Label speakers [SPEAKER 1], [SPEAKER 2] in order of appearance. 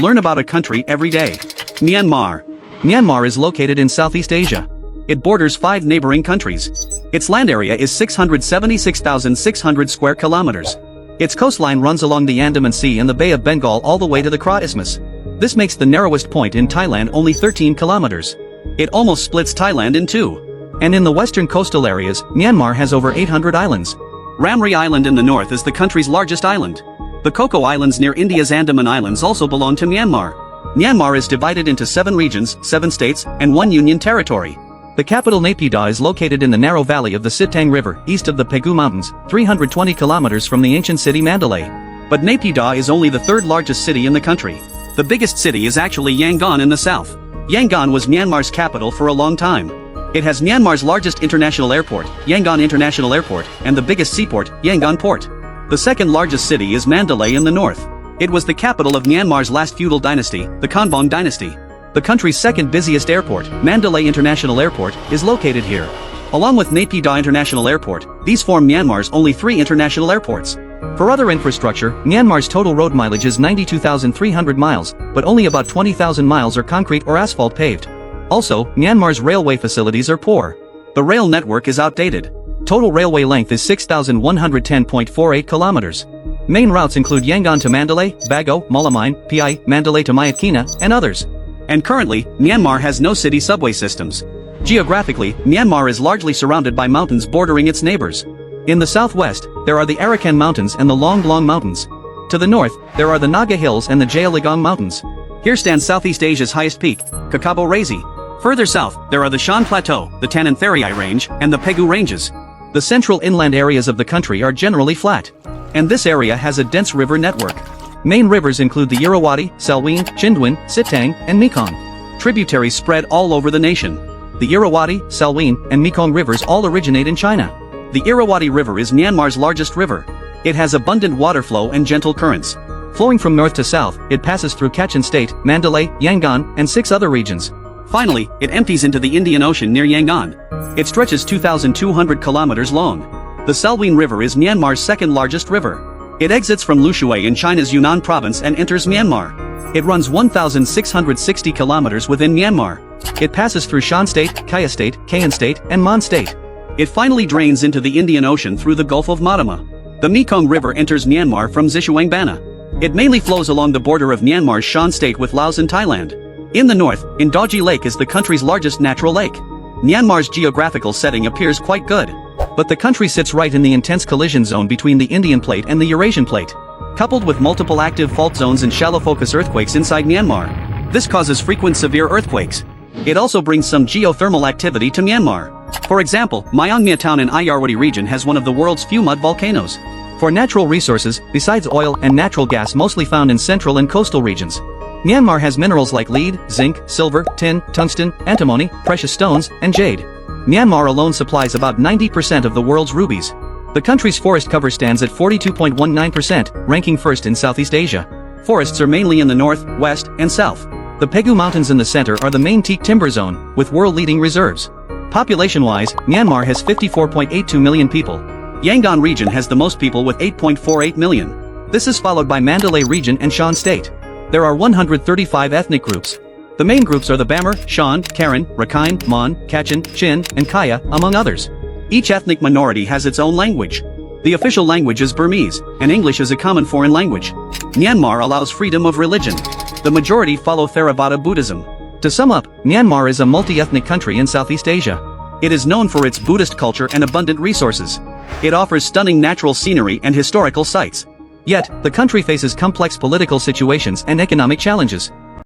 [SPEAKER 1] Learn about a country every day. Myanmar. Myanmar is located in Southeast Asia. It borders 5 neighboring countries. Its land area is 676,600 square kilometers. Its coastline runs along the Andaman Sea and the Bay of Bengal all the way to the Kra Isthmus. This makes the narrowest point in Thailand only 13 kilometers. It almost splits Thailand in two. And in the western coastal areas, Myanmar has over 800 islands. Ramri Island in the north is the country's largest island. The Coco Islands near India's Andaman Islands also belong to Myanmar. Myanmar is divided into 7 regions, 7 states, and 1 union territory. The capital Naypyidaw is located in the narrow valley of the Sitang River, east of the Pegu Mountains, 320 kilometers from the ancient city Mandalay. But Naypyidaw is only the 3rd largest city in the country. The biggest city is actually Yangon in the south. Yangon was Myanmar's capital for a long time. It has Myanmar's largest international airport, Yangon International Airport, and the biggest seaport, Yangon Port. The 2nd largest city is Mandalay in the north. It was the capital of Myanmar's last feudal dynasty, the Konbaung dynasty. The country's 2nd busiest airport, Mandalay International Airport, is located here. Along with Naypyidaw International Airport, these form Myanmar's only 3 international airports. For other infrastructure, Myanmar's total road mileage is 92,300 miles, but only about 20,000 miles are concrete or asphalt paved. Also, Myanmar's railway facilities are poor. The rail network is outdated. Total railway length is 6,110.48 kilometers. Main routes include Yangon to Mandalay, Bago, Malamine, Pi, Mandalay to Myitkyina, and others. And currently, Myanmar has no city subway systems. Geographically, Myanmar is largely surrounded by mountains bordering its neighbors. In the southwest, there are the Arakan Mountains and the Long Long Mountains. To the north, there are the Naga Hills and the Jayaligong Mountains. Here stands Southeast Asia's highest peak, Kakabo Raisi. Further south, there are the Shan Plateau, the Tanantharai Range, and the Pegu Ranges. The central inland areas of the country are generally flat. And this area has a dense river network. Main rivers include the Irrawaddy, Salween, Chindwin, Sitang, and Mekong. Tributaries spread all over the nation. The Irrawaddy, Salween, and Mekong rivers all originate in China. The Irrawaddy River is Myanmar's largest river. It has abundant water flow and gentle currents. Flowing from north to south, it passes through Kachin State, Mandalay, Yangon, and 6 other regions. Finally, it empties into the Indian Ocean near Yangon. It stretches 2,200 kilometers long. The Salween River is Myanmar's 2nd largest river. It exits from Lushui in China's Yunnan province and enters Myanmar. It runs 1,660 kilometers within Myanmar. It passes through Shan State, Kaya State, Kayin State, and Mon State. It finally drains into the Indian Ocean through the Gulf of Madama. The Mekong River enters Myanmar from Zhishuangbana. It mainly flows along the border of Myanmar's Shan State with Laos and Thailand. In the north, Indoji Lake is the country's largest natural lake. Myanmar's geographical setting appears quite good. But the country sits right in the intense collision zone between the Indian Plate and the Eurasian Plate. Coupled with multiple active fault zones and shallow focus earthquakes inside Myanmar. This causes frequent severe earthquakes. It also brings some geothermal activity to Myanmar. For example, Myanmar town in Irrawaddy region has one of the world's few mud volcanoes. For natural resources, besides oil and natural gas mostly found in central and coastal regions, Myanmar has minerals like lead, zinc, silver, tin, tungsten, antimony, precious stones, and jade. Myanmar alone supplies about 90% of the world's rubies. The country's forest cover stands at 42.19%, ranking first in Southeast Asia. Forests are mainly in the north, west, and south. The Pegu Mountains in the center are the main teak timber zone, with world-leading reserves. Population-wise, Myanmar has 54.82 million people. Yangon region has the most people with 8.48 million. This is followed by Mandalay region and Shan State. There are 135 ethnic groups. The main groups are the Bamar, Shan, Karen, Rakhine, Mon, Kachin, Chin, and Kaya, among others. Each ethnic minority has its own language. The official language is Burmese, and English is a common foreign language. Myanmar allows freedom of religion. The majority follow Theravada Buddhism. To sum up, Myanmar is a multi-ethnic country in Southeast Asia. It is known for its Buddhist culture and abundant resources. It offers stunning natural scenery and historical sites. Yet, the country faces complex political situations and economic challenges.